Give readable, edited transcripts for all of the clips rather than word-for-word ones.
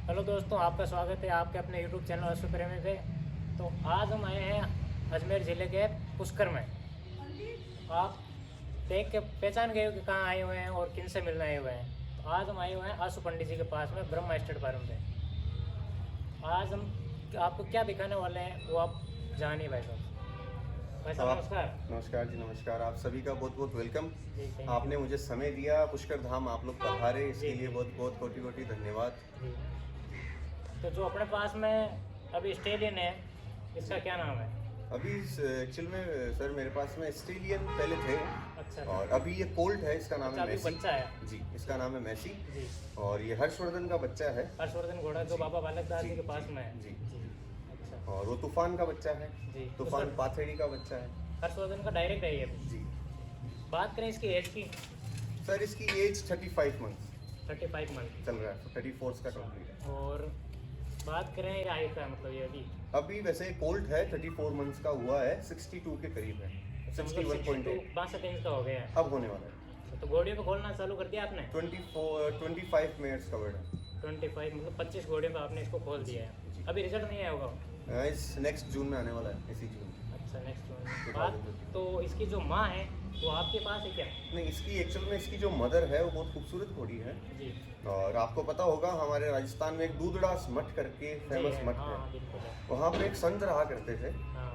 Hello दोस्तों, आपका स्वागत है आपके अपने यूट्यूब चैनल अश्व प्रेमी पे। तो आज हम आए हैं अजमेर ज़िले के पुष्कर में। आप देख के पहचान गए हो कि कहाँ आए हुए हैं और किन से मिलने आए हुए हैं। तो आज हम आए हुए हैं आशु पंडित जी के पास में ब्रह्मा स्टेट फार्म पे। आज हम आपको क्या दिखाने वाले हैं वो आप जानिए भाई साहब। भाई साहब नमस्कार। नमस्कार जी, नमस्कार। आप सभी का बहुत बहुत वेलकम। जी थैंक आपने यू। मुझे समय दिया, पुष्कर धाम आप लोग पधारे, इसके जी, लिए जी। बहुत बहुत कोटि कोटि धन्यवाद। जी, तो जो अपने पास में अभी ऑस्ट्रेलियन है, इसका क्या नाम है? अभी एक्चुअल में सर मेरे पास में ऑस्ट्रेलियन पहले थे अच्छा और अभी ये कोल्ट है, इसका नाम अच्छा, है अभी मैसी। बच्चा है। जी, इसका नाम है मैसी। जी, और ये हर्षवर्धन का बच्चा है। हर्षवर्धन घोड़ा जो जी, बाबा बालक दास जी जी, के पास जी, में है। जी। जी, अच्छा। और वो तूफान का बच्चा है। जी, तो तूफान सर पाथेड़ी का बच्चा है। हर्षवर्धन का डायरेक्ट है ये। जी बात करें इसकी एज की, सर, इसकी एज 35 मंथ 35 मंथ। चल रहा है, 34 का कंप्लीट है। और बात करें ये आयु का, मतलब ये अभी वैसे कोल्ट है, 34 मंथ्स का हुआ है, 62 के करीब है, 61.8 62 इंच का हो गया है। अब होने वाला है। तो घोड़ियों को खोलना चालू कर दिया आपने? 25 मिनट्स कवर्ड है। 25 मतलब 25 घोड़ियों का आपने इसको खोल दिया है। जी। अभी रिजल्ट नहीं आया होगा? इस नेक्स्ट जून में आने वाला है, इसी जून। अच्छा, नेक्स्ट वन। 2020। तो इसकी जो माँ है वो आपके पास है क्या? नहीं, इसकी एक्चुअल में इसकी जो मदर है वो बहुत खूबसूरत घोड़ी है। जी और आपको पता होगा हमारे राजस्थान में एक दूधड़ास मठ करके फेमस जी, मठ हाँ है। बिल्कुल है। वहाँ पे एक संत रहा करते थे हाँ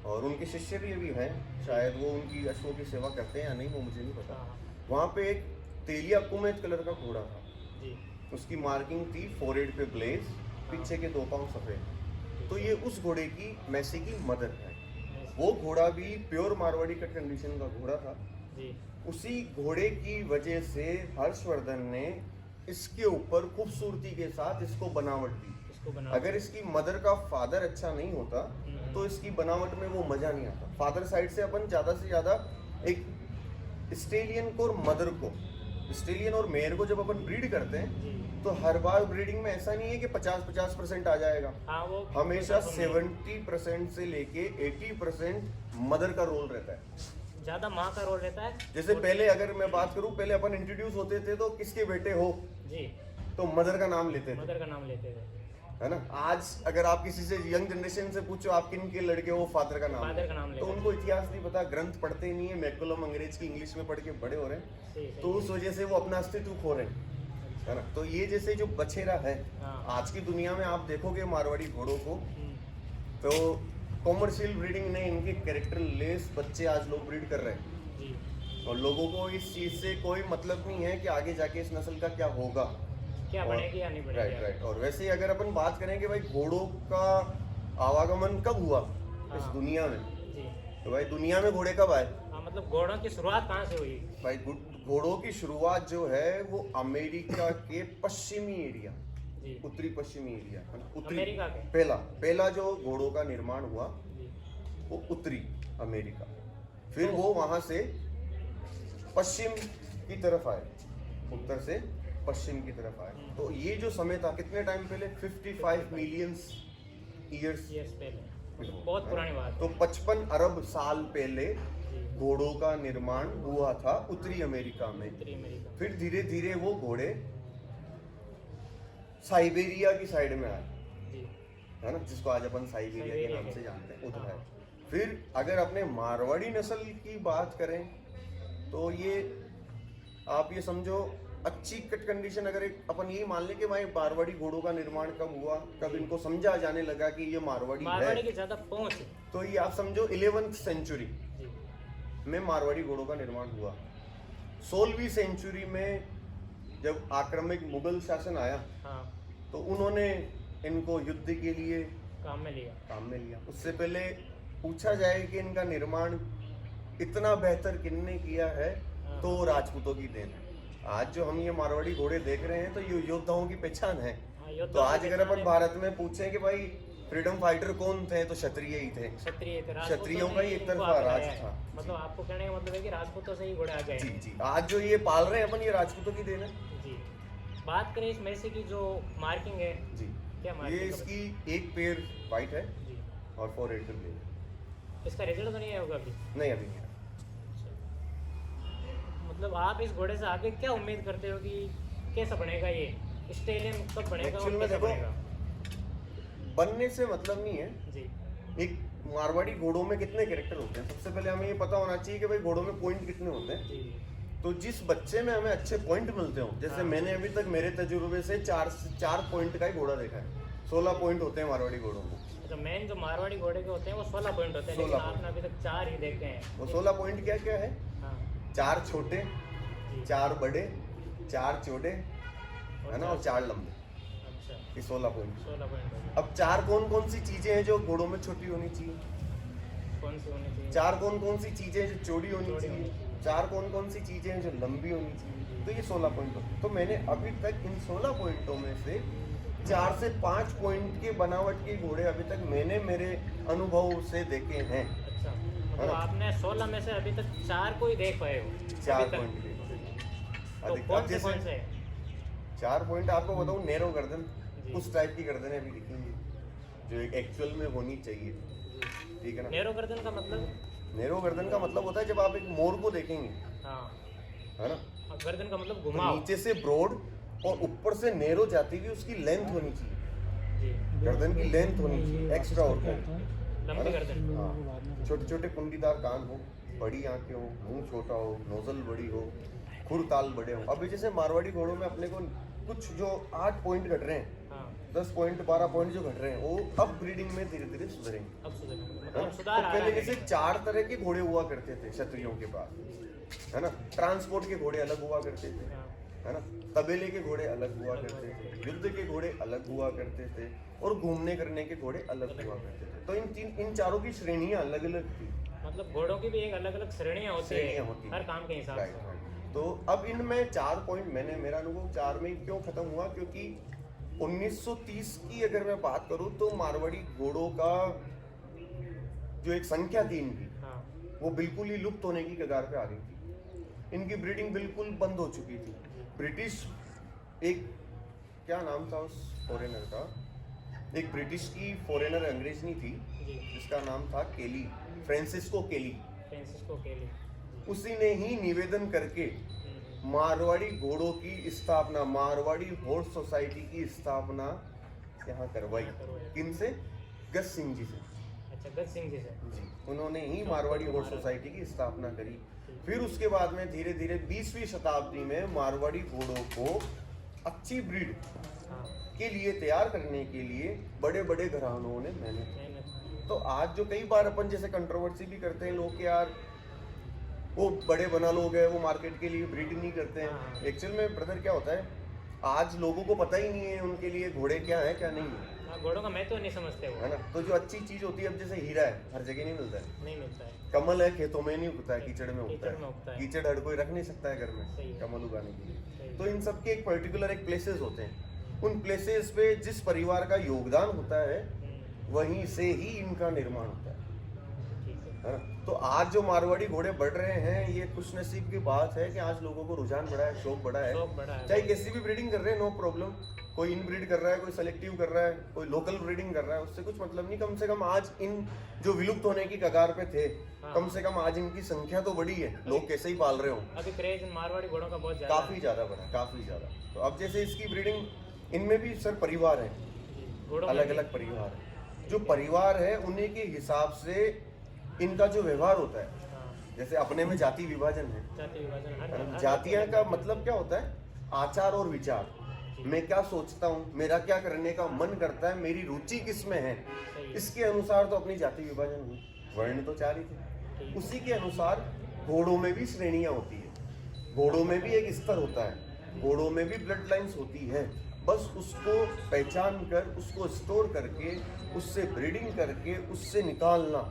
और उनके शिष्य भी अभी हैं, शायद वो उनकी अश्वों की सेवा करते हैं या नहीं, वो मुझे नहीं पता। हाँ। वहाँ पे एक तेलिया कुमेत कलर का घोड़ा था। जी उसकी मार्किंग थी फोरहेड पे ब्लेज, पीछे के 2 पाँव सफेद। तो ये उस घोड़े की मैसी की मदर है। वो घोड़ा भी प्योर मारवाड़ी कट कंडीशन का घोड़ा था। जी उसी घोड़े की वजह से हर्षवर्धन ने इसके ऊपर खूबसूरती के साथ इसको बनावट दी। इसको बना अगर इसकी मदर का फादर अच्छा नहीं होता तो इसकी बनावट में वो मजा नहीं आता। फादर साइड से अपन ज्यादा से ज्यादा एक ऑस्ट्रेलियन को और मदर को, ऑस्ट्रेलियन और मेयर को जब अपन ब्रीड करते हैं जी तो हर बार ब्रीडिंग में ऐसा नहीं है कि 50% आ जाएगा। हाँ वो हमेशा 70% से लेके 80% मदर का रोल रहता है। ज़्यादा माँ का रोल रहता है। जैसे और- पहले अगर मैं बात करूं, पहले अपन इंट्रोड्यूस होते थे तो किसके बेटे हो जी तो मदर का नाम लेते थे, मदर का नाम लेते थे। है ना। आज अगर आप किसी से यंग जनरेशन से पूछो आप किन के लड़के हो, फादर का नाम फादर का नाम तो लेते उनको इतिहास नहीं पता, ग्रंथ पढ़ते ही नहीं है, मैकुलम अंग्रेज की इंग्लिश में पढ़ के बड़े हो रहे हैं, सही सही। तो उस वजह से वो अपना अस्तित्व खो रहे हैं, है ना। तो ये जैसे जो बछेरा है, हाँ। आज की दुनिया में आप देखोगे मारवाड़ी घोड़ों को हम्म, तो कॉमर्शियल ब्रीडिंग ने इनके कैरेक्टर लेस बच्चे आज लोग ब्रीड कर रहे हैं जी और लोगों को इस चीज से कोई मतलब नहीं है कि आगे जाके इस नस्ल का क्या होगा, क्या बनेगी या नहीं बनेगी। Right right. और वैसे ही अगर अपन बात करें कि भाई घोड़ों का आवागमन कब हुआ इस हाँ। दुनिया में, जी तो भाई दुनिया में घोड़े कब आए? हाँ, मतलब घोड़ों की शुरुआत कहाँ से हुई? भाई घोड़ों की शुरुआत जो है वो अमेरिका के पश्चिमी एरिया, जी उत्तरी पश्चिमी एरिया, उत्तरी अमेरिका के? पहला जो घोड़ों का निर्माण हुआ जी वो उत्तरी अमेरिका, फिर वो वहां से पश्चिम की तरफ आए, उत्तर से पश्चिम की तरफ आए। तो ये जो समय था कितने टाइम पहले, 55 मिलियन ईयर्स यस पहले, मतलब बहुत पुरानी बात तो है। 55 अरब साल पहले जी घोड़ों का निर्माण हुआ था उत्तरी अमेरिका में। उत्तरी अमेरिका। फिर धीरे धीरे वो घोड़े साइबेरिया की साइड में आए, जी है ना, जिसको आज अपन साइबेरिया के साइबेरिया नाम से के- जानते हैं, उधर हाँ। है। फिर अगर अपने मारवाड़ी नस्ल की बात करें तो ये आप ये समझो अच्छी कट कंडीशन, अगर एक अपन यही मान लें कि भाई मारवाड़ी घोड़ों का निर्माण कब हुआ, कब इनको समझा जाने लगा कि ये मारवाड़ी मारवाड़ी है, की ज़्यादा पहुँच। तो ये आप समझो 11वीं सेंचुरी जी में मारवाड़ी घोड़ों का निर्माण हुआ। 16वीं सेंचुरी में जब आक्रमक मुगल शासन आया हाँ, तो उन्होंने इनको युद्ध के लिए काम में लिया। काम में लिया। उससे पहले पूछा जाए कि इनका निर्माण इतना बेहतर किसने किया है तो वो राजपूतों की देन है। आज जो हम ये मारवाड़ी घोड़े देख रहे हैं तो ये योद्धाओं की पहचान है। हाँ, योद्धा तो आज की अगर पहचान अपन है। भारत में पूछें कि भाई फ्रीडम फाइटर कौन थे तो क्षत्रिय ही थे। क्षत्रिय थे, क्षत्रियों राजपूतों का ने ही एक इनको तरफा आगे राज लाया है। था। मतलब आपको कहने का मतलब है कि राजपूतों से ही घोड़े आ गए जी हैं। जी, आज जो ये पाल रहे हैं अपन ये राजपूतों की देन है। जी बात करें इस मैसे की जो मार्किंग है, जी, क्या ये मार्किंग है? इसकी एक पैर वाइट है जी और 4 रेड पे ब्लेड। इसका रिजल्ट तो नहीं आया होगा अभी? नहीं, अभी नहीं है। मतलब आप इस घोड़े से आगे क्या उम्मीद करते हो कि कैसा बनेगा ये? स्टेलियन कब बनेगा Actually और में कैसे देखो, बनेगा? बनने से मतलब नहीं है। जी एक मारवाड़ी घोड़ों में कितने कैरेक्टर होते हैं, सबसे पहले हमें ये पता होना चाहिए कि भाई घोड़ों में पॉइंट कितने होते हैं। जी तो जिस बच्चे में हमें अच्छे पॉइंट मिलते हो, जैसे हाँ। मैंने अभी तक मेरे तजुर्बे से 4 पॉइंट का ही घोड़ा देखा है। 16 पॉइंट होते हैं मारवाड़ी घोड़ों में। तो मेन जो मारवाड़ी घोड़े के होते हैं वो 16 पॉइंट होते हैं, 16 लेकिन आपने अभी तक 4 ही देखे हैं। वो 16 पॉइंट क्या क्या है? हाँ 4 छोटे, जी 4 बड़े, 4 चौड़े, है ना, और 4 लंबे। अच्छा ये 16 पॉइंट। 16 पॉइंट होते हैं। अब 4 कौन कौन सी चीजें हैं जो घोड़ों में छोटी होनी चाहिए? कौन सी होनी चाहिए? 4 कौन कौन सी चीजें हैं जो चौड़ी होनी चौड़ी चाहिए? होनी चाहिए। 4 कौन कौन सी चीजें हैं जो लंबी होनी चाहिए? तो ये 16 पॉइंट होते हैं। तो मैंने अभी तक इन 16 पॉइंटों में से 4 से 5 पॉइंट के बनावट के घोड़े अभी तक मैंने मेरे अनुभव से देखे हैं। अच्छा मतलब हाँ। आपने 16 में से अभी तक 4 को ही देख पाए हो? 4 अभी तक? पॉइंट तो कौन से कौन से? 4 पॉइंट आपको बताऊं, नैरो गर्दन, जी। उस टाइप की गर्दनें अभी दिखेंगी जो एक्चुअल में होनी चाहिए, ठीक है ना। नैरो गर्दन का मतलब? नैरो गर्दन का मतलब होता है जब आप एक मोर को देखेंगे, हाँ है ना, और गर्दन का मतलब तो घुमाव। नीचे से ब्रॉड और ऊपर से नैरो जाती हुई उसकी लेंथ होनी चाहिए, जी गर्दन की लेंथ होनी चाहिए एक्स्ट्रा ऑर्डिनरी। लंबी गर्दन। हाँ, छोटे छोटे कुंडीदार कान हो, बड़ी आंखें हो, मुंह छोटा हो, नोजल बड़ी हो, खुर ताल बड़े हो। अभी जैसे मारवाड़ी घोड़ों में अपने को कुछ जो 8 पॉइंट घट रहे हैं, हाँ 10 पॉइंट 12 पॉइंट जो घट रहे हैं, वो अब ब्रीडिंग में धीरे धीरे सुधरेंगे। अब सुधर है ना? मतलब तो सुधार आ रहा पहले है। जैसे 4 तरह के घोड़े हुआ करते थे क्षत्रियों के पास, है ना। ट्रांसपोर्ट के घोड़े अलग हुआ करते थे, हाँ, है ना, तबेले के घोड़े अलग हुआ करते थे, युद्ध के घोड़े अलग हुआ करते थे, और घूमने करने के घोड़े अलग हुआ करते थे। तो इन चारों की श्रेणियां अलग अलग थी। मतलब घोड़ों की भी एक अलग अलग श्रेणियाँ होती श्रेणियां होती है हैं। हर काम के हिसाब राइट, से। राइट। तो अब इनमें 4 पॉइंट, मैंने मेरा अनुभव 4 में ही क्यों खत्म हुआ, क्योंकि 1930 की अगर मैं बात करूं तो मारवाड़ी घोड़ों का जो एक संख्या थी इनकी, हाँ वो बिल्कुल ही लुप्त होने की कगार पे आ गई थी। इनकी ब्रीडिंग बिल्कुल बंद हो चुकी थी। ब्रिटिश, एक क्या नाम था उस फॉरेनर का, एक ब्रिटिश की फॉरेनर अंग्रेजनी थी जी जिसका नाम था केली, फ्रांसिस्को केली। फ्रांसिस्को केली। उसी ने ही निवेदन करके मारवाड़ी घोड़ों की स्थापना, मारवाड़ी हॉर्स सोसाइटी की स्थापना यहाँ करवाई। किनसे? गज सिंह जी से। अच्छा गज सिंह जी से। जी, उन्होंने ही मारवाड़ी हॉर्स सोसाइटी की स्थापना करी। फिर उसके बाद में धीरे धीरे 20वीं शताब्दी में मारवाड़ी घोड़ों को अच्छी ब्रीड हाँ के लिए तैयार करने के लिए बड़े बड़े घरानों ने मेहनत की। मेहनत। तो आज जो कई बार अपन जैसे कंट्रोवर्सी भी करते हैं लोग कि यार वो बड़े बना लोग हैं, वो मार्केट के लिए ब्रीड नहीं करते हाँ। हैं। एक्चुअल में ब्रदर क्या होता है, आज लोगों को पता ही नहीं है उनके लिए घोड़े क्या है क्या नहीं है, हाँ घोड़ों का महत्व नहीं समझते वो। है ना। तो जो अच्छी चीज होती है, अब जैसे हीरा है हर जगह नहीं मिलता है, नहीं मिलता है। कमल है खेतों में नहीं उगता है, कीचड़ में उगता कीचड़ में उगता है। है। कीचड़ हर कोई रख नहीं सकता है घर सही में है। कमल उगाने के लिए। सही। तो इन सब के एक पर्टिकुलर एक प्लेसेस होते हैं, उन प्लेसेस पे जिस परिवार का योगदान होता है वहीं से ही इनका निर्माण होता है, ठीक है। है ना। तो आज जो मारवाड़ी घोड़े बढ़ रहे हैं, ये खुशनसीब की बात है कि आज लोगों को रुझान बढ़ा है, शौक बढ़ा है। शौक बड़ा है। चाहे कैसी भी ब्रीडिंग कर रहे हैं, नो प्रॉब्लम। कोई इन ब्रीड कर रहा है, कोई सेलेक्टिव कर रहा है, कोई लोकल ब्रीडिंग कर रहा है, उससे कुछ मतलब नहीं। कम से कम आज इन जो विलुप्त होने की कगार पे थे, हाँ। कम से कम आज इनकी संख्या तो बढ़ी है, लोग कैसे ही पाल रहे हो। अभी क्रेज मारवाड़ी घोड़ों का बहुत ज्यादा काफी ज्यादा बढ़ा, काफी ज्यादा। तो अब जैसे इसकी ब्रीडिंग, इनमें भी सर परिवार है, घोड़ों में अलग भी। अलग परिवार है। जो परिवार है उन्हीं के हिसाब से इनका जो व्यवहार होता है, हाँ, जैसे अपने में जाति विभाजन है, जाति विभाजन हर जातियां का मतलब क्या होता है, आचार और विचार। मैं क्या सोचता हूँ, मेरा क्या करने का मन करता है, मेरी रुचि किस में है, सही है। इसके अनुसार तो अपनी जाति विभाजन हुई। वर्ण तो 4 ही थे, ठीक। उसी के अनुसार घोड़ों में भी श्रेणियां होती है, घोड़ों में भी एक स्तर होता है, घोड़ों में भी ब्लड लाइन्स होती है। बस उसको पहचान कर, उसको स्टोर करके, उससे ब्रीडिंग करके, उससे निकालना,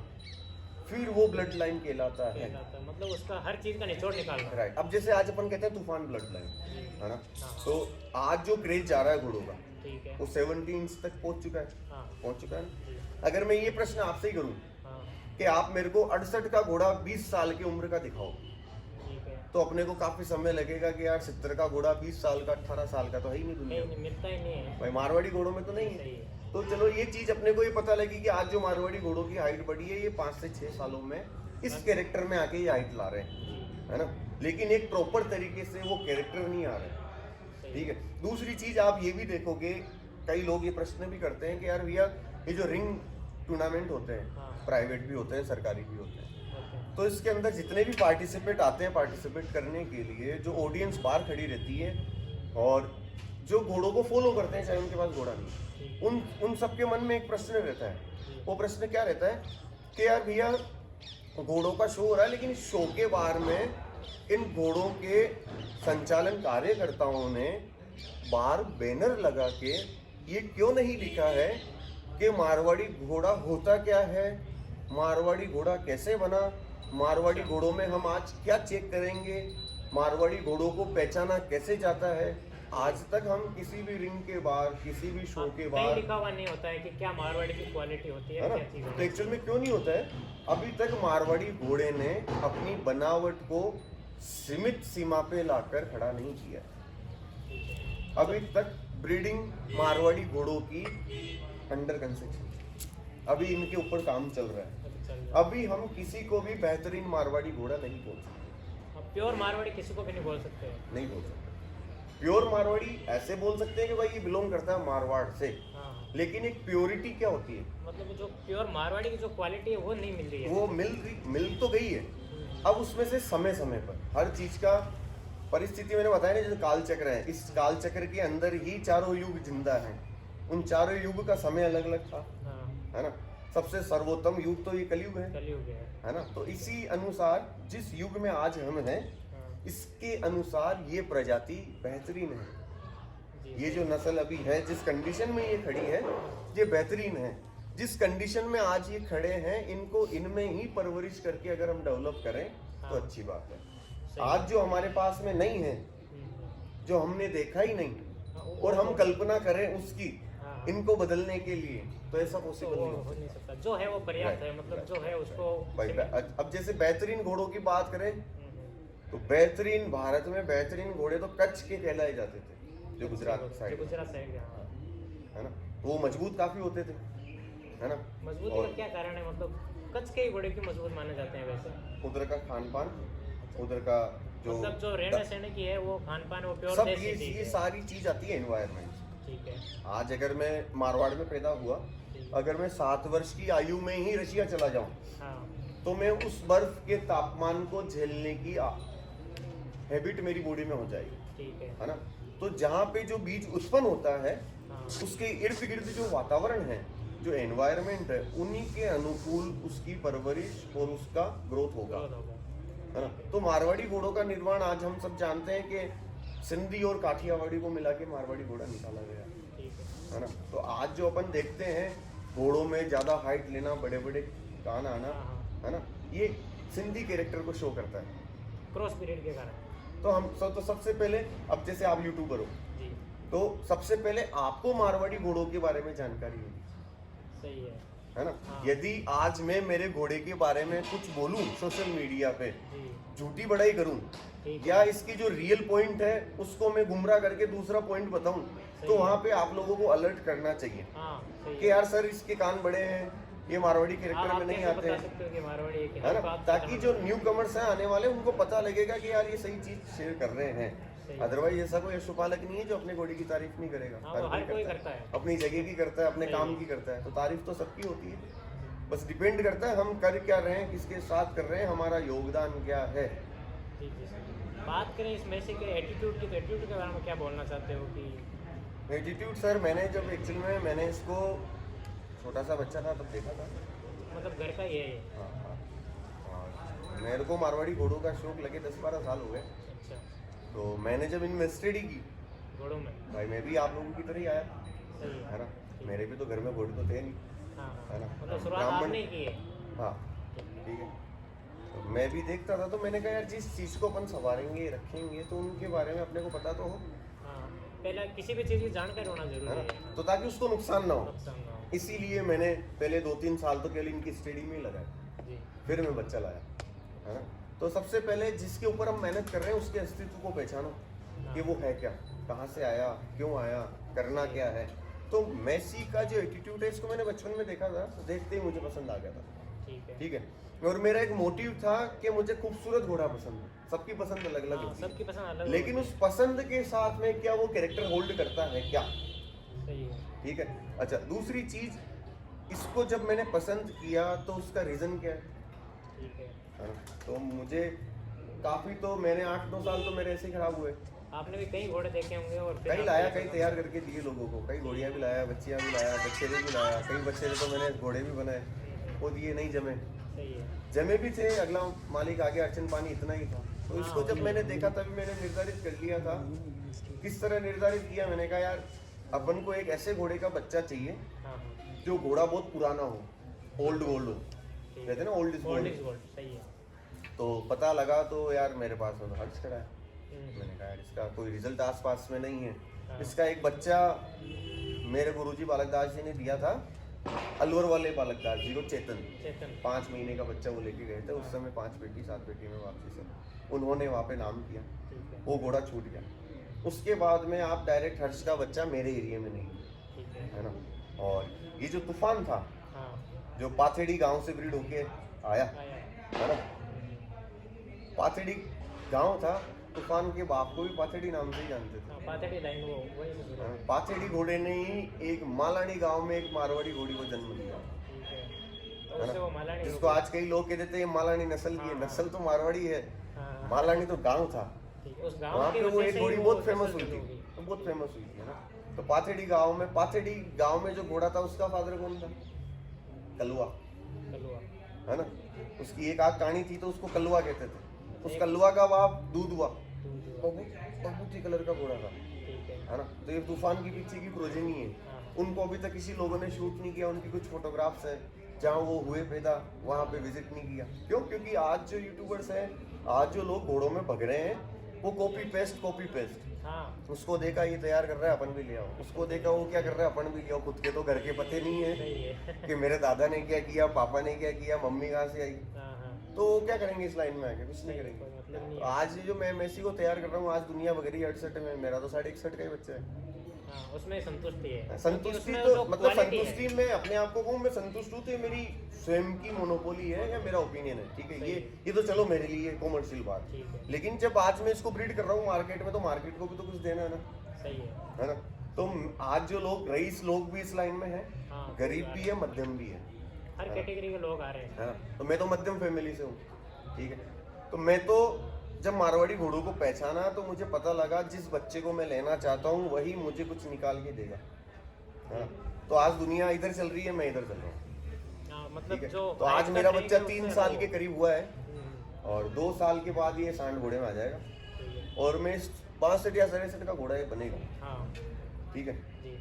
फिर वो ब्लड लाइन कहलाता है। मतलब उसका हर चीज का निचोड़ निकालना। राइट। अब जैसे आज अपन कहते हैं तूफान ब्लड लाइन, है ना। हाँ। तो आज जो क्रेज जा रहा है घोड़ों का, ठीक है। वो 70 इंच तक पहुंच चुका है, हाँ पहुंच चुका है ना? जी, अगर मैं ये प्रश्न आपसे ही करूं हाँ कि आप मेरे को 68 का घोड़ा 20 साल की उम्र का दिखाओ, ठीक है। तो अपने को काफी समय लगेगा कि यार 70 का घोड़ा 20 साल का 18 साल का तो है ही नहीं दुनिया में। नहीं मिलता ही नहीं है। भाई मारवाड़ी घोड़ों में तो नहीं सही है। है। तो चलो ये चीज अपने को ये पता लगी कि आज जो मारवाड़ी घोड़ों की हाइट बढ़ी है, ये 5 से 6 सालों में इस कैरेक्टर में आके ये हाइट ला रहे हैं, जी, है ना। लेकिन एक प्रॉपर तरीके से वो कैरेक्टर नहीं आ रहे, सही ठीक है। दूसरी चीज आप ये भी देखोगे, कई लोग ये प्रश्न भी करते हैं कि यार भैया ये जो रिंग टूर्नामेंट होते हैं, हाँ। प्राइवेट भी होते हैं, सरकारी भी होते हैं, ओके। तो इसके अंदर जितने भी पार्टिसिपेट आते हैं पार्टिसिपेट करने के लिए, जो ऑडियंस बाहर खड़ी रहती है और जो घोड़ों को फॉलो करते हैं, चाहे उनके पास घोड़ा नहीं, उन सबके मन में एक प्रश्न रहता है। वो प्रश्न क्या रहता है कि यार भैया घोड़ों का शो हो रहा है, लेकिन इस शो के बारे में इन घोड़ों के संचालन कार्यकर्ताओं ने बाहर बैनर लगा के ये क्यों नहीं लिखा है कि मारवाड़ी घोड़ा होता क्या है, मारवाड़ी घोड़ा कैसे बना, मारवाड़ी घोड़ों में हम आज क्या चेक करेंगे, मारवाड़ी घोड़ों को पहचाना कैसे जाता है। आज तक हम किसी भी रिंग के बाहर, किसी भी शो के कहीं बाहर, लिखा हुआ नहीं होता है कि क्या मारवाड़ी की क्वालिटी होती है, है ना, क्या चीज़ तो होती है। एक्चुअल में क्यों नहीं होता है? अभी तक मारवाड़ी घोड़े ने अपनी बनावट को सीमित सीमा पे लाकर खड़ा नहीं किया। अभी तक ब्रीडिंग मारवाड़ी घोड़ों की अंडर कंस्ट्रक्शन, अभी इनके ऊपर काम चल रहा है। अभी चल रहा अभी हम किसी को भी बेहतरीन मारवाड़ी घोड़ा नहीं बोल सकते, है। प्योर मारवाड़ी किसी को भी नहीं बोल सकते हैं। नहीं बोल सकते। प्योर मारवाड़ी ऐसे बोल सकते हैं कि भाई ये बिलोंग करता है मारवाड़ से, हाँ, लेकिन एक प्योरिटी क्या होती है, मतलब जो प्योर मारवाड़ी की जो क्वालिटी है वो नहीं मिल रही है। वो मिल तो गई है। अब उसमें से समय समय पर हर चीज का परिस्थिति, मैंने बताया ना, जैसे काल चक्र है, इस काल चक्र के अंदर ही चारों युग जिंदा हैं। उन चारों युग का समय अलग अलग था, हाँ, है ना। सबसे सर्वोत्तम युग तो ये कलयुग कलयुग है ना। तो इसी अनुसार जिस युग में आज हम हैं, हाँ, इसके अनुसार ये प्रजाति बेहतरीन है। जी, ये जो नस्ल अभी है, जिस कंडीशन में ये खड़ी है, ये बेहतरीन है। जिस कंडीशन में आज ये खड़े हैं, इनको इनमें ही परवरिश करके अगर हम डेवलप करें तो हाँ। अच्छी बात है। सही। आज जो हमारे पास में नहीं है, जो हमने देखा ही नहीं, हाँ, और हम कल्पना करें उसकी, हाँ, इनको बदलने के लिए, तो ऐसा तो पॉसिबल वो नहीं हो हो नहीं सकता। जो है वो पर्याप्त है, मतलब जो है उसको भाई। अब जैसे बेहतरीन घोड़ों की बात करें, हम्म, तो बेहतरीन, भारत में बेहतरीन घोड़े तो कच्छ के कहलाए जाते थे, जो गुजरात जो साइड, गुजरात साइड का, हाँ। है ना। तो वो मजबूत काफी होते थे, है ना। मजबूती और का क्या कारण है, मतलब कच्छ के ही घोड़े की मजबूत माने जाते हैं वैसे। उधर का खान पान, उधर का जो मतलब जो रहने सहने की है वो खान पान वो प्योर सब देसी चीज ये है। सारी चीज आती है एनवायरनमेंट। ठीक है। आज अगर मैं मारवाड़ में पैदा हुआ, अगर मैं 7 वर्ष की आयु में ही रशिया चला जाऊं, हाँ, तो मैं उस बर्फ के तापमान को झेलने की हैबिट मेरी बॉडी में हो जाएगी, ठीक है ना। तो जहाँ पे जो बीज उत्पन्न होता है, हाँ, उसके इर्द गिर्द जो वातावरण है, जो एनवायरनमेंट है, उन्हीं के अनुकूल उसकी परवरिश और उसका ग्रोथ होगा, ग्रोथ होगा। है ना। तो मारवाड़ी घोड़ों का निर्माण आज हम सब जानते हैं कि सिंधी और काठियावाड़ी को मिला के मारवाड़ी घोड़ा निकाला गया, ठीक है ना। तो आज जो अपन देखते हैं घोड़ों में ज्यादा हाइट लेना, बड़े बड़े कान आना, हाँ, हाँ। है ना, ये सिंधी कैरेक्टर को शो करता है। क्रॉस पीरियड के कारण। तो हम तो सबसे पहले, अब जैसे आप यूट्यूबर हो, जी, तो सबसे पहले आपको मारवाड़ी घोड़ों के बारे में जानकारी होगी, सही है ना। हाँ। यदि आज मैं मेरे घोड़े के बारे में कुछ बोलूं सोशल मीडिया पे, जी, झूठी बड़ाई करूं, ठीक या इसकी जो रियल पॉइंट है उसको मैं गुमराह करके दूसरा पॉइंट बताऊं, तो वहां पे आप लोगों को अलर्ट करना चाहिए हाँ, सही कि यार सर इसके कान बड़े हैं, ये मारवाड़ी कैरेक्टर आप में नहीं कैसे आते बता हैं, सकते हो कि मारवाड़ी है कि है ना। बात ताकि बताना जो चाहिए। न्यू कमर्स हैं आने वाले, उनको पता लगेगा कि यार ये सही चीज शेयर कर रहे हैं। सही। अदरवाइज ऐसा कोई पशुपालक नहीं है जो अपने घोड़े की तारीफ नहीं करेगा। हाँ, वो हर कोई करता है। अपनी जगह की करता है, अपने सही। काम की करता है, तो तारीफ तो सबकी होती है। बस डिपेंड करता है हम कर क्या रहे हैं, किसके साथ कर रहे हैं, हमारा योगदान क्या है। जी, जी, सर। बात करें इस मैसी के एटीट्यूड की, तो एटीट्यूड के बारे में क्या बोलना चाहते हो कि एटीट्यूड सर, मैंने जब एक्चुअल में मैंने इसको छोटा सा बच्चा था तब देखा था। मतलब घर का ही है ये? हाँ, हाँ। और मेरे को मारवाड़ी घोड़ों का शौक लगे 10-12 साल हो गए। अच्छा, तो मैंने जब इन्वेस्टेड ही की, घोड़ों में। भाई मैं भी आप लोगों की तरह ही आया, सही है ना। मेरे भी तो घर में घोड़े तो थे नहीं, हाँ, है हाँ, ना। मतलब शुरुआत ब्राह्मण- आपने ही की है। हाँ, ठीक है। तो मैं भी देखता था, तो मैंने कहा यार जिस चीज़ को अपन संवारेंगे रखेंगे तो उनके बारे में अपने को पता तो हो, हाँ, पहले किसी भी चीज़ की जानकारी होना है जरूरी ना, है। तो ताकि उसको नुकसान ना हो। नुकसान ना हो। इसीलिए मैंने पहले 2-3 साल तो केवल इनकी स्टडी में ही लगाया, जी, फिर मैं बच्चा लाया, है ना। तो सबसे पहले जिसके ऊपर हम मेहनत कर रहे हैं उसके अस्तित्व को पहचानो कि वो है क्या, कहाँ से आया, क्यों आया, करना क्या है। तो मेसी का जो एटीट्यूड है, इसको मैंने बचपन में देखा था, तो देखते ही मुझे पसंद आ गया था। ठीक है। ठीक है। और मेरा एक मोटिव था कि मुझे खूबसूरत घोड़ा पसंद है, सबकी पसंद अलग अलग हाँ, होती है, सबकी पसंद अलग लेकिन होती उस पसंद के साथ में क्या वो कैरेक्टर होल्ड करता है क्या? है। सही है। ठीक है। अच्छा, दूसरी चीज, इसको जब मैंने पसंद किया तो उसका रीजन क्या है? ठीक है। हाँ, तो मुझे काफी, तो मैंने 8-9 साल तो मेरे ऐसे ही खराब हुए। आपने भी कई घोड़े देखे होंगे और फिर कई आप लाया, ये कई सब- तैयार करके दिए लोगों को, कई घोड़ियाँ भी लाया, बच्चियाँ भी लाया, बच्चेरे भी लाया, कई बच्चेरे तो मैंने घोड़े भी बनाए, वो दिए नहीं जमे, सही है। जमे भी थे, अगला मालिक आगे अड़चन पानी इतना ही था। तो हाँ, इसको जब मैंने देखा तभी मैंने निर्धारित कर लिया था। किस तरह निर्धारित किया? मैंने कहा यार अपन को एक ऐसे घोड़े का बच्चा चाहिए हाँ हाँ, जो घोड़ा बहुत पुराना हो, ओल्ड गोल्ड हो, ठीक कहते हैं ना old is gold gold. Is gold, सही है। तो पता लगा तो यार मेरे पास में हर्ष खड़ा है। हम्म, मैंने कहा यार इसका कोई रिजल्ट आस पास में नहीं है। हाँ। इसका एक बच्चा मेरे गुरुजी बालकदास जी ने दिया था, अलवर वाले बालकदास जी को, चेतन, चेतन। 5 महीने का बच्चा वो लेके गए थे उस समय, 5 बेटी 7 बेटी में वापसी से उन्होंने वहाँ पे नाम किया, ठीक है। वो घोड़ा छूट गया। उसके बाद में आप डायरेक्ट हर्ष का बच्चा मेरे एरिया में नहीं, ठीक है। है ना। और ये जो तूफान था, हाँ, जो पाथेड़ी गांव से ब्रीड होके आया, आया। है ना, पाथेड़ी गांव था, तूफान के बाप को भी पाथेड़ी नाम से ही जानते थे। हाँ, पाथेड़ी लाइन वो वही से शुरू हाँ, हुई। पाथेड़ी घोड़े ने ही एक मालानी गांव में एक मारवाड़ी घोड़ी को जन्म दिया, ठीक है। तो है उससे वो ना, मालानी जिसको आज कई लोग कहते थे ये मालानी नस्ल की है, हाँ। नस्ल तो मारवाड़ी है, हाँ, मालानी तो गांव था। ठीक है। उस गांव वहाँ के पे वो वजह एक से घोड़ी ही बहुत वो फेमस नस्ल हुई शुरू थी, हो गई। तो बहुत फेमस हुई थी, है ना। तो पाथेड़ी गांव में जो घोड़ा था उसका फादर कौन था? कलवा, कलुआ। है ना। उसकी एक आग कहानी थी तो उसको कलवा कहते थे। उस कलवा का बाप दूध हुआ, बहुत ही कलर का घोड़ा था, ठीक है। है ना। तो ये तूफान के पीछे की प्रोजेनी है। हाँ, उनको अभी तक किसी लोगों ने शूट नहीं किया, उनकी कुछ फोटोग्राफ्स हैं जहाँ वो हुए पैदा, वहाँ पे विजिट नहीं किया। क्यों? क्योंकि आज जो यूट्यूबर्स हैं, आज जो लोग घोड़ों में भग रहे हैं, वो कॉपी पेस्ट, हाँ, उसको देखा ये तैयार कर रहा है अपन भी ले आओ, उसको देखा वो क्या कर रहा है अपन भी ले आओ। खुद के तो घर के पते नहीं है सही है। कि मेरे दादा ने क्या किया, पापा ने क्या किया, मम्मी कहाँ से आई, हाँ हाँ, तो वो क्या करेंगे इस लाइन में आके? कुछ नहीं सही है, करेंगे। कोई मतलब नहीं तो है। आज जो मैं मेसी को तैयार कर रहा हूँ, आज दुनिया बगरी 68 में, मेरा तो 61.5 का ही बच्चा है। हाँ, उसमें संतुष्टि है। संतुष्टि उसमें तो जो मतलब quality है। संतुष्टि मैं अपने आप को कहूँ, मैं संतुष्ट हूँ तो ये मेरी स्वयं की मोनोपोली है या मेरा ओपिनियन है, ठीक है। सही ये तो चलो मेरे लिए कॉमर्शियल बात, ठीक है। लेकिन जब आज मैं इसको ब्रीड कर रहा हूँ मार्केट में, तो मार्केट को भी तो कुछ देना है ना, सही है। है ना। तो आज जो लोग, रईस लोग भी इस लाइन में हैं, हाँ, गरीब भी है, मध्यम भी है हर हाँ। कैटेगरी के लोग आ रहे हैं। है ना। तो मैं तो मध्यम फैमिली से हूँ, ठीक है। तो मैं तो जब मारवाड़ी घोड़ों को पहचाना तो मुझे पता लगा जिस बच्चे को मैं लेना चाहता हूँ वही मुझे कुछ निकाल के देगा, है ना। तो आज दुनिया इधर चल रही है, मैं इधर चल रहा हूँ, हाँ, ठीक मतलब है। जो तो आज लाइफ मेरा का बच्चा ट्रेंड है, 3 उससे साल अलग के हो। करीब हुआ है हम्म, और 2 साल के बाद ये सांड घोड़े में आ जाएगा ठीक है। और मैं 62 या 63 का घोड़ा ये बनेगा, हाँ, ठीक है। जी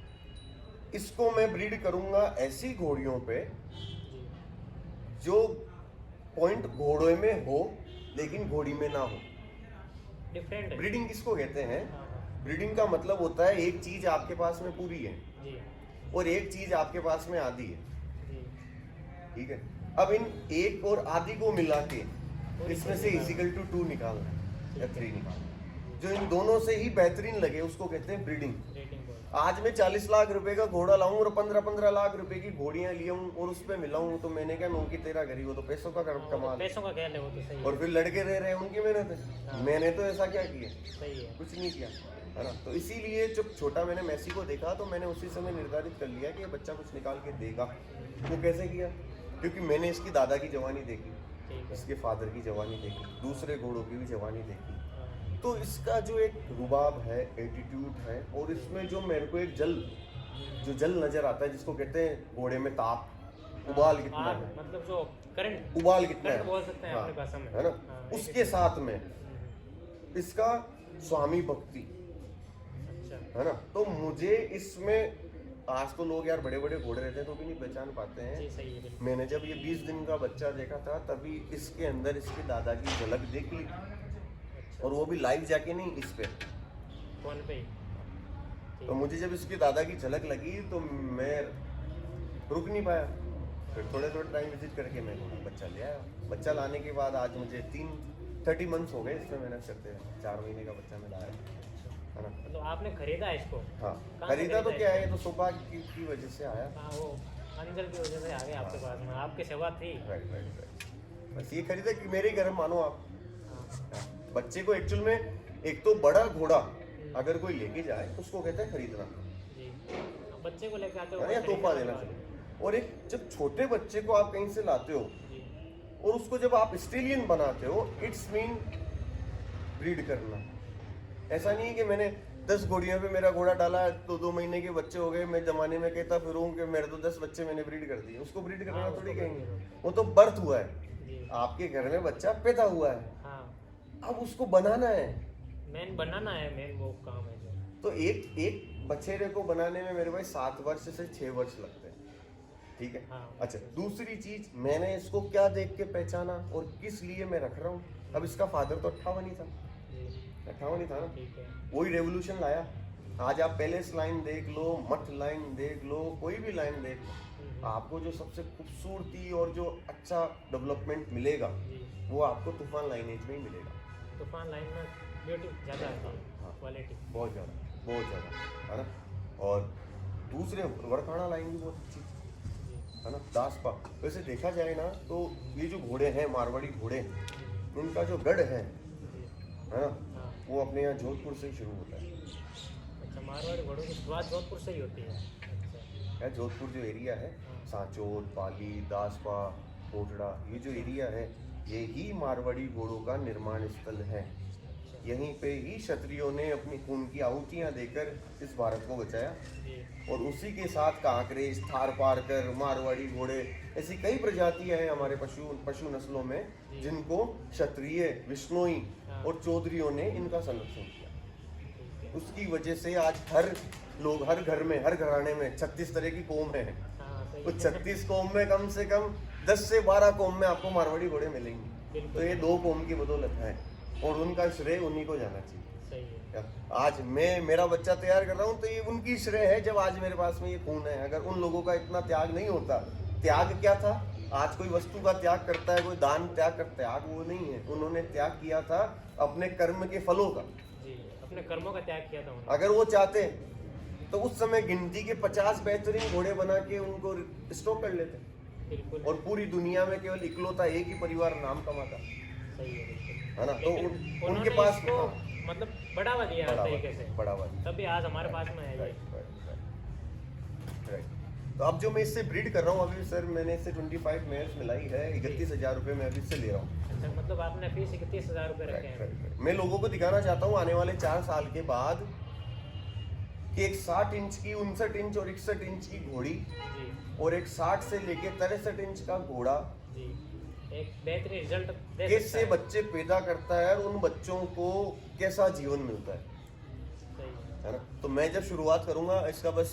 इसको मैं ब्रीड करूंगा ऐसी घोड़ियों पे जी, जो पॉइंट घोड़े में हो लेकिन घोड़ी में ना हो। डिफरेंट है। ब्रीडिंग किसको कहते हैं? हाँ हाँ, ब्रीडिंग का मतलब होता है एक चीज आपके पास में पूरी है जी और एक चीज आपके पास में आधी है, जी, ठीक है। अब इन एक और आधी को मिला के इसमें से इजिकल टू 2 निकालना है या 3 निकालना है। जो इन दोनों से ही बेहतरीन लगे उसको कहते हैं ब्रीडिंग। Rating board. आज मैं 40 लाख रुपए का घोड़ा लाऊं और 15-15 लाख रुपए की घोड़ियां लियाऊं और उस पे मिलाऊं, तो मैंने क्या नौकी तेरा गरी, वो तो पैसों का हाँ, वो तो कमाल है। पैसों का खेल है, वो तो सही और है। फिर लड़के रह रहे हैं, उनकी मेहनत हाँ। है। मैंने तो ऐसा क्या किया, सही है। कुछ नहीं किया, है ना। तो इसीलिए जब छोटा मैंने मेसी को देखा तो मैंने उसी समय निर्धारित कर लिया कि ये बच्चा कुछ निकाल के देगा। वो कैसे किया? क्योंकि मैंने इसकी दादा की जवानी देखी, ठीक है। इसके फादर की जवानी देखी, दूसरे घोड़ों की भी जवानी देखी। हाँ, तो इसका जो एक रुबाब है, एटीट्यूड है, और इसमें जो मेरे को एक जल नजर आता है, जिसको कहते हैं घोड़े में ताप, उबाल कितना आग, है, मतलब जो करंट उबाल कितना करंट है, बोल सकते हैं हाँ, अपनी भाषा में, है ना। हाँ, उसके साथ में हम्म, इसका स्वामी भक्ति, अच्छा, है ना। तो मुझे इसमें, आज तो लोग यार बड़े बड़े घोड़े रहते हैं तो भी नहीं पहचान पाते हैं। जी सही है बिल्कुल। मैंने जब ये 20 दिन का बच्चा देखा था तभी इसके अंदर इसके दादा की झलक देख ली, अच्छा, और वो भी लाइव जाके नहीं, इस पे। फोन पे ही। तो ठीक, मुझे जब इसके दादा की झलक लगी तो मैं रुक नहीं पाया, फिर थोड़े टाइम विजिट करके मैं बच्चा ले आया। बच्चा लाने के बाद आज मुझे 30 मंथ्स हो गए इसमें मेहनत करते हैं। 4 महीने का बच्चा मैं लाया, है ना। मतलब आपने खरीदा इसको? हाँ, कहाँ से खरीदा तो खरीदा क्या है, ये तो सौभाग्य की वजह से आया। हाँ, वो अंजल की वजह से आ गए आपके पास में, आपकी सेवा थी। राइट। बस ये खरीदा कि मेरे घर में मानो आप बच्चे को एक्चुअल में एक तो बड़ा घोड़ा अगर कोई लेके जाए उसको कहते हैं खरीदना जी, बच्चे को लेके आते हो या तोहफा देना चाहिए। और एक जब छोटे बच्चे को आप कहीं से लाते हो जी, और उसको जब आप स्टेलियन बनाते हो, इट्स मीन ब्रीड करना। ऐसा नहीं है कि मैंने 10 घोड़ियों पे मेरा घोड़ा डाला तो 2 महीने के बच्चे हो गए, मैं जमाने में कहता फिरूं कि मेरे तो 10 बच्चे मैंने ब्रीड कर दिए। उसको ब्रीड करना हाँ, थोड़ी उसको कहेंगे, breed वो तो बर्थ हुआ है, जी, आपके घर में बच्चा पैदा हुआ है, हाँ, अब उसको बनाना है। मेन बनाना है, मेन वो काम है जो। तो एक बछेरे को बनाने में मेरे भाई 7 वर्ष से 6 वर्ष लगते हैं, ठीक है। हाँ। अच्छा, दूसरी चीज, मैंने इसको क्या देख के पहचाना और किस लिए मैं रख रहा हूँ। अब इसका फादर तो 58 ही था, जी, 58 ही था ना, ठीक है, वही रेवोल्यूशन लाया। आज आप पैलेस लाइन देख लो, मठ लाइन देख लो, कोई भी लाइन देख लो, आपको जो सबसे खूबसूरती और जो अच्छा डेवलपमेंट मिलेगा जी, वो आपको तूफान लाइनेज में ही मिलेगा। तूफान लाइन में ब्यूटी ज़्यादा है, हाँ। क्वालिटी। बहुत ज़्यादा, है ना। और दूसरे वरखाड़ा लाइन भी बहुत अच्छी थी, है ना, दासपा। वैसे देखा जाए ना तो ये जो घोड़े हैं, मारवाड़ी घोड़े, इनका जो गढ़ है ना, हाँ, वो अपने यहाँ जोधपुर से ही शुरू होता है। अच्छा, मारवाड़ी घोड़ों की शुरुआत जोधपुर से ही होती है। अच्छा, है जोधपुर जो एरिया है, हाँ। सांचौर, पाली, दासपा, कोटड़ा, ये जो एरिया है, ये ही मारवाड़ी घोड़ों का निर्माण स्थल है। यहीं पे ही क्षत्रियों ने अपनी खून की आहुतियां देकर इस भारत को बचाया। जी, और उसी के साथ कांकरेज, थारपारकर, मारवाड़ी घोड़े, ऐसी कई प्रजातियां हैं हमारे पशु नस्लों में जिनको क्षत्रिय, विष्णोई हाँ। और चौधरियों ने इनका संरक्षण किया। ठीक है, उसकी वजह से आज हर लोग, हर घर में, हर घराने में 36 तरह की कौम है। हाँ, सही तो है। 36 कौम में कम से कम 10 से 12 कौम में आपको मारवाड़ी घोड़े मिलेंगे। बिल्कुल। तो ये 2 कौम की बदौलत है और उनका श्रेय उन्हीं को जाना चाहिए। सही है, आज मैं मेरा बच्चा तैयार कर रहा हूँ तो ये उनकी श्रेय है, जब आज मेरे पास में ये खून है। अगर उन लोगों का इतना त्याग नहीं होता, त्याग क्या था, आज कोई वस्तु का त्याग करता है, कोई दान त्याग करता है, त्याग वो नहीं है, उन्होंने त्याग किया था अपने कर्म के फलों का। जी, अपने कर्मों का त्याग किया था उन्होंने। अगर वो चाहते तो उस समय गिनती के 50 बेहतरीन घोड़े बना के उनको स्टॉक कर लेते बिल्कुल, और पूरी दुनिया में केवल इकलौता एक ही परिवार नाम कमाता, सही है, बिल्कुल। है ना। तो लेकिन उनके उन्होंने पास इसको मतलब बढ़ावा दिया हर तरीके से, बढ़ावा तभी आज हमारे पास में है ये। राइट। तो अब जो मैं इससे ब्रीड कर रहा हूँ, अभी सर मैंने इससे 25 मेयर्स मिलाई है, 31,000 रुपये में अभी इससे ले रहा हूँ। अच्छा, मतलब आपने फीस 31,000 रुपये रखे हैं। राइट। मैं लोगों को दिखाना चाहता हूँ आने वाले 4 साल के बाद कि एक 60 इंच की, 59 इंच और 61 इंच की घोड़ी जी, और एक 60 से लेके 63 इंच का घोड़ा जी, एक बेहतरीन रिजल्ट दे कैसे सकता है। बच्चे पैदा करता है और उन बच्चों को कैसा जीवन मिलता है सही है। ना। तो मैं जब शुरुआत करूंगा, इसका बस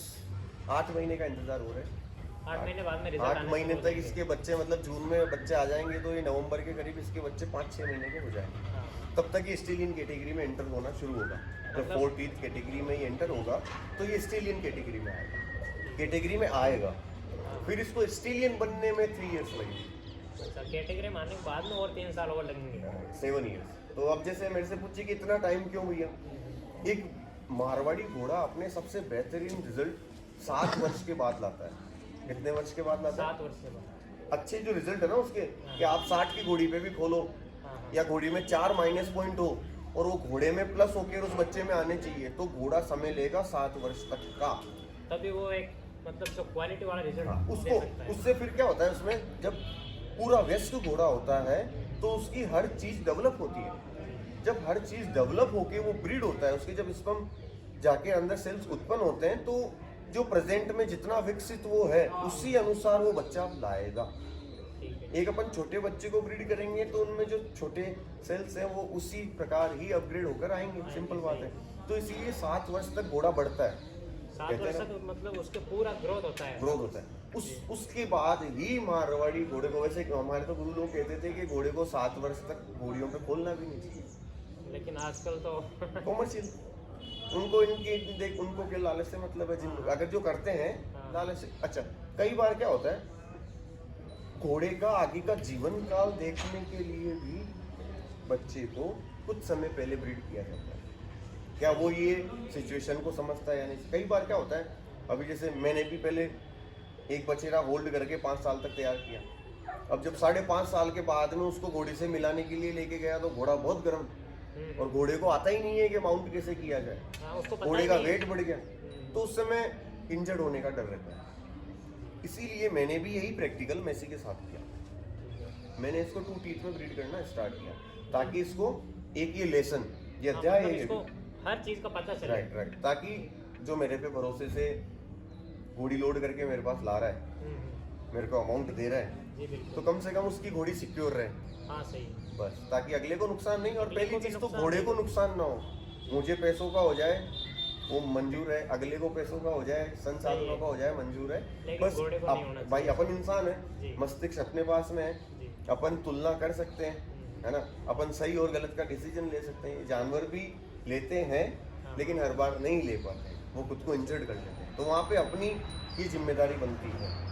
8 महीने का इंतजार हो रहा है। 8 महीने बाद में रिजल्ट 8 महीने तक इसके बच्चे, मतलब जून में बच्चे आ जाएंगे तो ये नवंबर के करीब इसके बच्चे 5-6 महीने के हो जाएंगे। हाँ, तब तक ये स्टेलियन कैटेगरी में एंटर होना शुरू होगा। जब 14th कैटेगरी में ये एंटर होगा तो ये स्टेलियन कैटेगरी में आएगा। फिर इसको स्टेलियन बनने में 3 इयर्स लगेंगे। अच्छा, कैटेगरी में आने के बाद में और 3 साल और लगेंगे। 7 इयर्स। तो अब जैसे मेरे से पूछिए कि इतना टाइम क्यों भैया, एक मारवाड़ी घोड़ा अपने सबसे बेहतरीन रिजल्ट 7 वर्ष के बाद लाता है। कितने वर्ष के बाद लाता है? 7 वर्ष के बाद। अच्छे जो रिजल्ट है ना उसके, कि आप 60 की घोड़ी पे भी खोलो हाँ, हाँ, या घोड़ी में 4 माइनस पॉइंट हो और वो घोड़े में प्लस होकर उस बच्चे में आने चाहिए, तो घोड़ा समय लेगा 7 वर्ष तक का। तभी वो एक मतलब जो क्वालिटी वाला रिजल्ट हाँ, दे उसको सकता है। उससे फिर क्या होता है, उसमें जब पूरा व्यस्त घोड़ा होता है तो उसकी हर चीज डेवलप होती है। जब हर चीज डेवलप होके वो ब्रीड होता है, उसके जब स्पर्म जाके अंदर सेल्स उत्पन्न होते हैं, तो जो प्रेजेंट में जितना विकसित वो है उसी अनुसार वो बच्चा लाएगा। ठीक है, एक अपन छोटे बच्चे को ब्रीड करेंगे तो उनमें जो छोटे सेल्स हैं वो उसी प्रकार ही अपग्रेड होकर आएंगे, सिंपल बात है। तो इसीलिए 7 वर्ष तक घोड़ा बढ़ता है, 7 वर्ष तक मतलब उसके पूरा ग्रोथ होता है। ग्रोथ होता है। उसके बाद ही मारवाड़ी घोड़े को, वैसे हमारे तो गुरु लोग कहते थे कि घोड़े को 7 वर्ष तक घोड़ियों पे खोलना भी नहीं चाहिए, लेकिन आजकल तो कॉमर्शियल। उनको इनकी देख, उनको के लालच से मतलब है, जिन अगर जो करते हैं लालच से। अच्छा, कई बार क्या होता है, घोड़े का आगे का जीवन काल देखने के लिए भी बच्चे को कुछ समय पहले ब्रीड किया जाता है। क्या वो ये सिचुएशन को समझता है या नहीं? कई बार क्या होता है, अभी जैसे मैंने भी पहले एक बछेरा होल्ड करके 5 साल तक तैयार किया। अब जब 5.5 साल के बाद में उसको घोड़े से मिलाने के लिए लेके गया तो घोड़ा बहुत गर्म, और घोड़े को आता ही नहीं है कि माउंट कैसे किया जाए, हाँ, उसको पता घोड़े ही का नहीं। वेट बढ़ गया, तो उस समय इंजर्ड होने का डर रहता है। इसीलिए मैंने भी यही प्रैक्टिकल मेसी के साथ किया। मैंने इसको 2 टीथ में ब्रीड करना स्टार्ट किया ताकि इसको एक ये लेसन, ये हाँ, अध्याय मतलब है, इसको हर चीज का पता चले। राइट राइट, ताकि जो मेरे पे भरोसे से घोड़ी लोड करके मेरे पास ला रहा है, मेरे को अमाउंट दे रहा है, जी बिल्कुल। तो कम से कम उसकी घोड़ी सिक्योर रहे, हाँ सही। बस, ताकि अगले को नुकसान नहीं, और अगले पहली को भी चीज तो नुकसान घोड़े नहीं। को नुकसान ना हो। मुझे पैसों का हो जाए वो मंजूर है, अगले को पैसों का हो जाए, संसाधनों का हो जाए मंजूर है, लेकिन बस घोड़े को नहीं होना भाई चाहिए। अपन इंसान जी। है, मस्तिष्क अपने पास में है, जी। अपन तुलना कर सकते हैं, है ना, अपन सही और गलत का डिसीजन ले सकते हैं। जानवर भी लेते हैं हाँ। लेकिन हर बार नहीं ले पाते, वो खुद को इंजर्ड कर लेते हैं, तो वहाँ पे अपनी ये जिम्मेदारी बनती है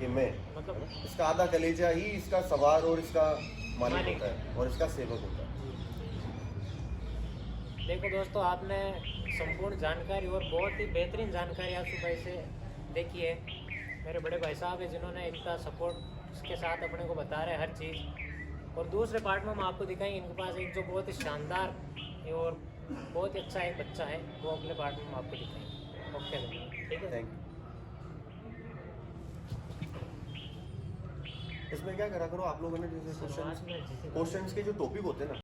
कि मैं, मतलब इसका आधा कलेजा ही इसका सवार और इसका मालिक मालिक। होता है और इसका सेवक होता है। देखो दोस्तों, आपने संपूर्ण जानकारी और बहुत ही बेहतरीन जानकारी आंसू भाई से देखी है। मेरे बड़े भाई साहब है जिन्होंने इतना सपोर्ट के साथ अपने को बता रहे हैं हर चीज़। और दूसरे पार्ट में हम आपको दिखाएंगे इनके पास एक जो बहुत ही शानदार और बहुत ही अच्छा एक बच्चा है, वो अगले पार्ट में हम आपको दिखाएंगे। ओके, ठीक है। Thank you. इसमें क्या करा करो आप लोगों ने, जैसे शुरुआत में जैसे- क्वेश्चंस के जो टॉपिक होते हैं ना,